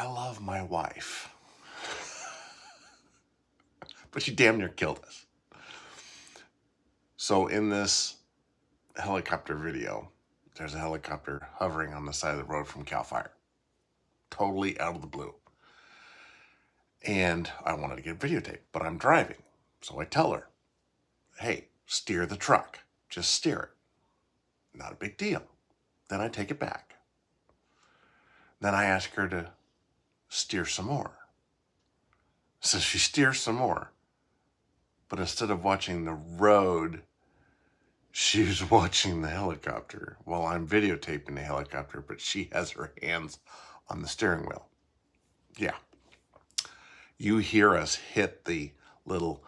I love my wife, but she damn near killed us. So in this helicopter video, there's a helicopter hovering on the side of the road from CAL FIRE. Totally out of the blue. And I wanted to get videotape, but I'm driving. So I tell her, hey, steer the truck. Just steer it. Not a big deal. Then I take it back. Then I ask her to steer some more. So she steers some more. But instead of watching the road, she was watching the helicopter while I'm videotaping the helicopter, but she has her hands on the steering wheel. Yeah. You hear us hit the little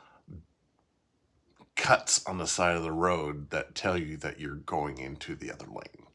cuts on the side of the road that tell you that you're going into the other lane.